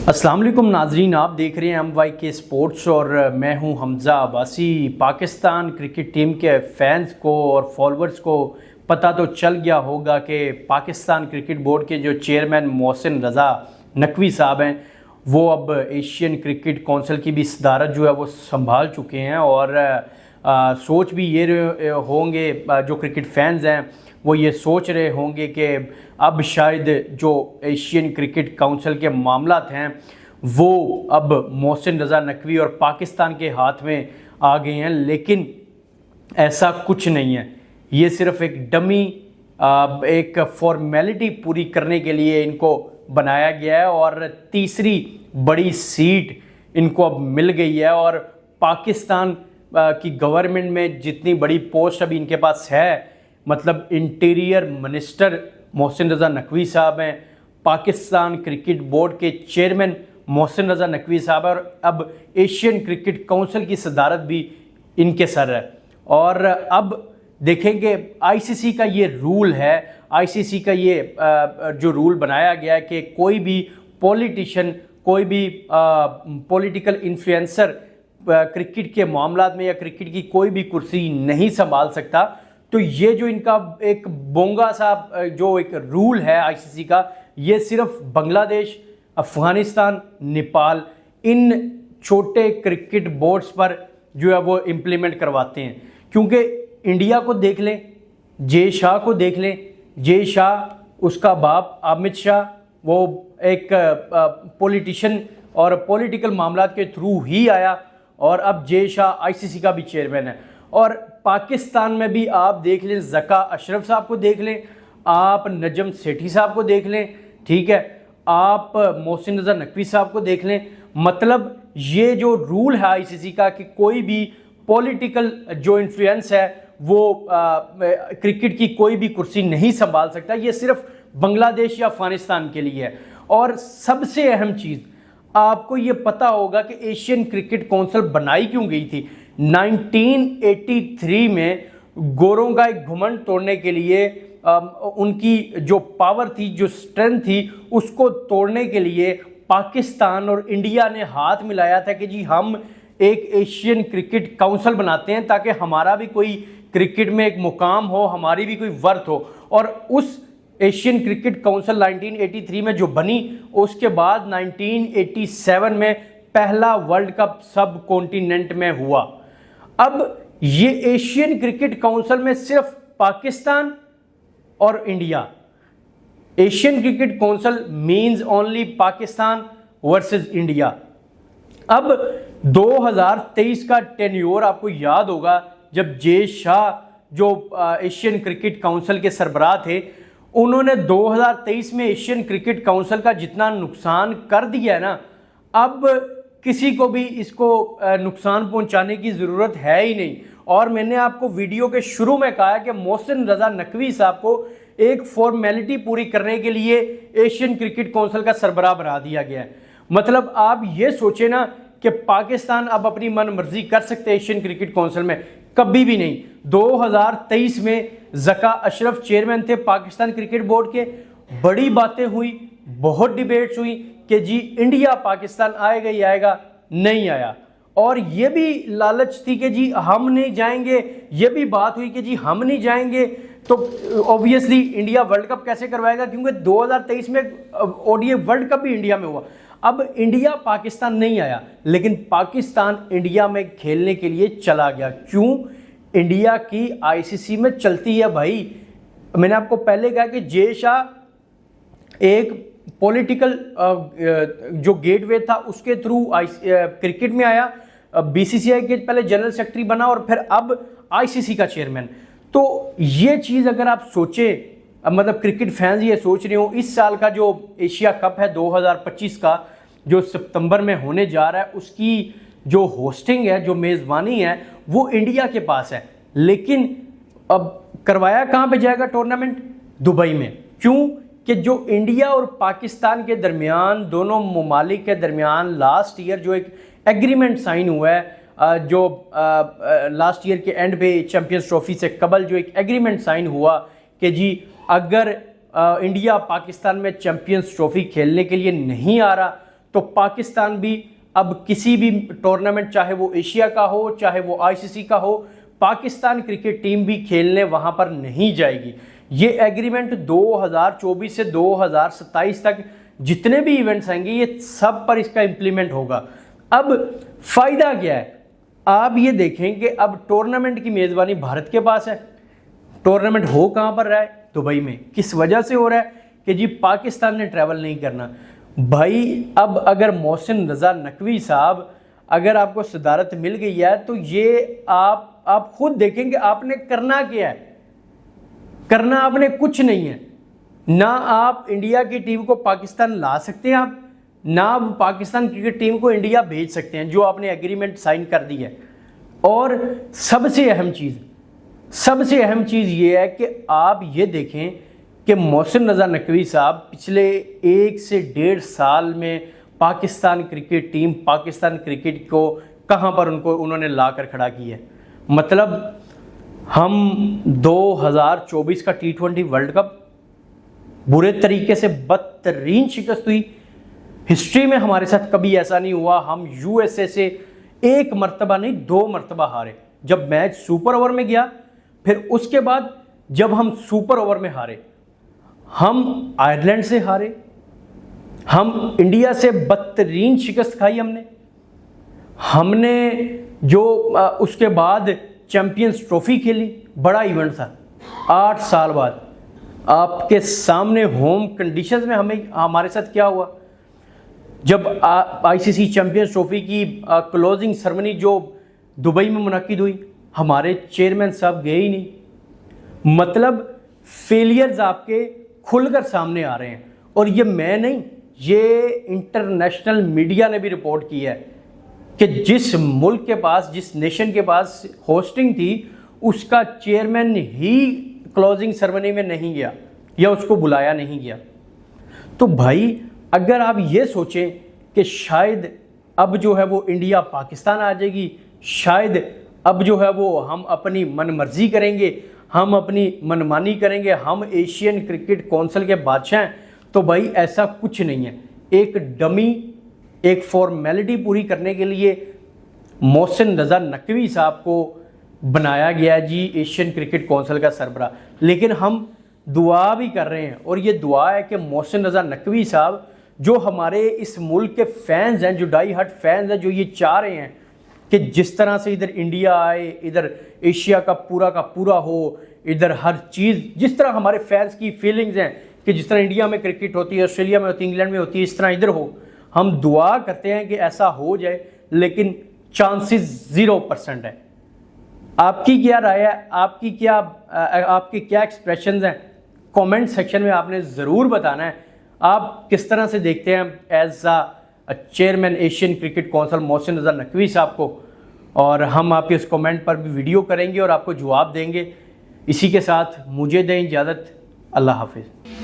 अस्सलाम वालेकुम नाजरीन, आप देख रहे हैं MYK स्पोर्ट्स और मैं हूं हमज़ा अब्बासी। पाकिस्तान क्रिकेट टीम के फैंस को और फॉलोअर्स को पता तो चल गया होगा कि पाकिस्तान क्रिकेट बोर्ड के जो चेयरमैन मोहसिन रज़ा नकवी साहब हैं वो अब एशियन क्रिकेट काउंसिल की भी सदारत जो है वो संभाल चुके हैं। और सोच भी ये होंगे, जो क्रिकेट फैंस हैं वो ये सोच रहे होंगे कि अब शायद जो एशियन क्रिकेट काउंसिल के मामलात हैं वो अब मोहसिन रज़ा नकवी और पाकिस्तान के हाथ में आ गए हैं, लेकिन ऐसा कुछ नहीं है। ये सिर्फ एक डमी, एक फॉर्मेलिटी पूरी करने के लिए इनको बनाया गया है और तीसरी बड़ी सीट इनको अब मिल गई है। और पाकिस्तान की गवर्नमेंट में जितनी बड़ी पोस्ट अभी इनके पास है, मतलब इंटीरियर मिनिस्टर मोहसिन रज़ा नकवी साहब हैं, पाकिस्तान क्रिकेट बोर्ड के चेयरमैन मोहसिन रज़ा नकवी साहब, और अब एशियन क्रिकेट काउंसिल की सदारत भी इनके सर है। और अब देखेंगे आईसीसी का ये रूल है, आईसीसी का ये जो रूल बनाया गया है कि कोई भी पॉलिटिशियन, कोई भी पॉलिटिकल इन्फ्लुएंसर क्रिकेट के मामलात में या क्रिकेट की कोई भी कुर्सी नहीं संभाल सकता। तो ये जो इनका एक बोंगा सा जो एक रूल है आईसीसी का, ये सिर्फ बांग्लादेश, अफ़गानिस्तान, नेपाल, इन छोटे क्रिकेट बोर्ड्स पर जो है वो इम्प्लीमेंट करवाते हैं। क्योंकि इंडिया को देख लें, जे शाह को देख लें, जे शाह, उसका बाप अमित शाह, वो एक पॉलिटिशियन और पॉलिटिकल मामलात के थ्रू ही आया, और अब जे शाह आईसीसी का भी चेयरमैन है। और पाकिस्तान में भी आप देख लें, ज़का अशरफ साहब को देख लें, आप नजम सेठी साहब को देख लें, ठीक है, आप मोहसिन रज़ा नकवी साहब को देख लें। मतलब ये जो रूल है आईसीसी का कि कोई भी पॉलिटिकल जो इन्फ्लुएंस है वो क्रिकेट की कोई भी कुर्सी नहीं संभाल सकता, ये सिर्फ बांग्लादेश या अफ़गानिस्तान के लिए है। और सबसे अहम चीज़, आपको ये पता होगा कि एशियन क्रिकेट काउंसिल बनाई क्यों गई थी। 1983 में गोरों का एक घुमंड तोड़ने के लिए, उनकी जो पावर थी, जो स्ट्रेंथ थी, उसको तोड़ने के लिए पाकिस्तान और इंडिया ने हाथ मिलाया था कि जी हम एक एशियन क्रिकेट काउंसिल बनाते हैं ताकि हमारा भी कोई क्रिकेट में एक मुकाम हो, हमारी भी कोई वर्थ हो। और उस एशियन क्रिकेट काउंसिल 1983 में जो बनी, उसके बाद 1987 में पहला वर्ल्ड कप सब कॉन्टिनेंट में हुआ। अब ये एशियन क्रिकेट काउंसिल में सिर्फ पाकिस्तान और India, Asian cricket council means only Pakistan versus India. अब 2023 का टेन्योर आपको याद होगा, जब जे शाह जो एशियन क्रिकेट काउंसिल के सरबराह थे, उन्होंने 2023 में एशियन क्रिकेट काउंसिल का जितना नुकसान कर दिया है ना, अब किसी को भी इसको नुकसान पहुंचाने की ज़रूरत है ही नहीं। और मैंने आपको वीडियो के शुरू में कहा है कि मोहसिन रज़ा नकवी साहब को एक फॉर्मेलिटी पूरी करने के लिए एशियन क्रिकेट काउंसिल का सरबराह बना दिया गया है। मतलब आप ये सोचें ना कि पाकिस्तान अब अपनी मन मर्जी कर सकते हैं एशियन क्रिकेट काउंसिल में, कभी भी नहीं। 2023 में ज़का अशरफ चेयरमैन थे पाकिस्तान क्रिकेट बोर्ड के, बड़ी बातें हुई, बहुत डिबेट्स हुई कि जी इंडिया पाकिस्तान आएगा ही आएगा, नहीं आया। और ये भी लालच थी कि जी हम नहीं जाएंगे, ये भी बात हुई कि जी हम नहीं जाएंगे तो ऑब्वियसली इंडिया वर्ल्ड कप कैसे करवाएगा, क्योंकि 2023 में ओडीआई वर्ल्ड कप भी इंडिया में हुआ। अब इंडिया पाकिस्तान नहीं आया, लेकिन पाकिस्तान इंडिया में खेलने के लिए चला गया। क्यों? इंडिया की आईसीसी में चलती है भाई। मैंने आपको पहले कहा कि जे शाह एक पॉलिटिकल जो गेटवे था उसके थ्रू क्रिकेट में आया, बीसीसीआई के पहले जनरल सेक्रेटरी बना और फिर अब आईसीसी का चेयरमैन। तो ये चीज़ अगर आप सोचें, मतलब क्रिकेट फैंस ये सोच रहे हो, इस साल का जो एशिया कप है 2025 का, जो सितंबर में होने जा रहा है, उसकी जो होस्टिंग है, जो मेज़बानी है, वो इंडिया के पास है। लेकिन अब करवाया कहाँ पे जाएगा टूर्नामेंट? दुबई में। क्यों? कि जो इंडिया और पाकिस्तान के दरमियान, दोनों ममालिक के दरमियान लास्ट ईयर जो एक एग्रीमेंट साइन हुआ है, जो लास्ट ईयर के एंड पे चैंपियंस ट्रॉफी से कबल जो एक एग्रीमेंट साइन हुआ कि जी अगर इंडिया पाकिस्तान में चैंपियंस ट्रॉफी खेलने के लिए नहीं आ रहा तो पाकिस्तान भी अब किसी भी टूर्नामेंट, चाहे वो एशिया का हो चाहे वो आईसीसी का हो, पाकिस्तान क्रिकेट टीम भी खेलने वहां पर नहीं जाएगी। ये एग्रीमेंट 2024 से 2027 तक जितने भी इवेंट्स आएंगे ये सब पर इसका इंप्लीमेंट होगा। अब फायदा क्या है, आप ये देखें कि अब टूर्नामेंट की मेजबानी भारत के पास है। टूर्नामेंट हो कहां पर रहा है? दुबई में। किस वजह से हो रहा है? कि जी पाकिस्तान ने ट्रैवल नहीं करना। भाई अब अगर मोहसिन रजा नकवी साहब, अगर आपको सदारत मिल गई है तो ये आप खुद देखेंगे आपने करना क्या है। करना आपने कुछ नहीं है। ना आप इंडिया की टीम को पाकिस्तान ला सकते हैं, आप ना आप पाकिस्तान क्रिकेट टीम को इंडिया भेज सकते हैं, जो आपने एग्रीमेंट साइन कर दी है। और सबसे अहम चीज़ ये है कि आप ये देखें कि मोहसिन रजा नकवी साहब पिछले 1 से 1.5 साल में Pakistan cricket team, Pakistan cricket को कहां पर उन्होंने ला कर खड़ा किया है। मतलब हम 2024 का T20 वर्ल्ड कप बुरे तरीके से बदतरीन शिकस्त हुई। हिस्ट्री में हमारे साथ कभी ऐसा नहीं हुआ। हम यूएसए से 1 मरतबा नहीं 2 मरतबा हारे। जब मैच सुपर ओवर में गया, फिर उसके बाद जब हम सुपर ओवर में हारे, हम आयरलैंड से हारे, हम इंडिया से बदतरीन शिकस्त खाई हमने जो उसके बाद चैंपियंस ट्रॉफी खेली, बड़ा इवेंट था 8 साल बाद। आपके सामने होम कंडीशंस में हमारे साथ क्या हुआ, जब आईसीसी चैंपियंस ट्रॉफी की क्लोजिंग सेरेमनी जो दुबई में मुनक्किद हुई, हमारे चेयरमैन साहब गए ही नहीं। मतलब फेलियर्स आपके खुलकर सामने आ रहे हैं। और ये मैं नहीं, ये इंटरनेशनल मीडिया ने भी रिपोर्ट किया है कि जिस मुल्क के पास, जिस नेशन के पास होस्टिंग थी, उसका चेयरमैन ही क्लोजिंग सेरेमनी में नहीं गया या उसको बुलाया नहीं गया। तो भाई अगर आप ये सोचें कि शायद अब जो है वो इंडिया पाकिस्तान आ जाएगी, शायद अब जो है वो हम अपनी मनमर्जी करेंगे, हम अपनी मनमानी करेंगे, हम एशियन क्रिकेट काउंसिल के बादशाह हैं, तो भाई ऐसा कुछ नहीं है। एक डमी, एक फॉर्मेलिटी पूरी करने के लिए मोहसिन रजा नकवी साहब को बनाया गया जी एशियन क्रिकेट काउंसिल का सरबराह। लेकिन हम दुआ भी कर रहे हैं, और ये दुआ है कि मोहसिन रजा नकवी साहब, जो हमारे इस मुल्क के फैंस हैं, जो डाई हार्ट फैंस हैं, जो ये चाह रहे हैं कि जिस तरह से इधर इंडिया आए, इधर एशिया का पूरा हो, इधर हर चीज़, जिस तरह हमारे फैंस की फीलिंग्स हैं कि जिस तरह इंडिया में क्रिकेट होती है, ऑस्ट्रेलिया में होती है, इंग्लैंड में होती है, इस तरह इधर हो। हम दुआ करते हैं कि ऐसा हो जाए, लेकिन चांसेस 0% है। आपकी क्या राय है, आपके क्या एक्सप्रेशंस हैं, कमेंट सेक्शन में आपने ज़रूर बताना है। आप किस तरह से देखते हैं as a chairman Asian cricket council Mohsin Raza Naqvi साहब को, और हम आपके इस कमेंट पर भी वीडियो करेंगे और आपको जवाब देंगे। इसी के साथ मुझे दें इजाज़त। अल्लाह हाफिज़।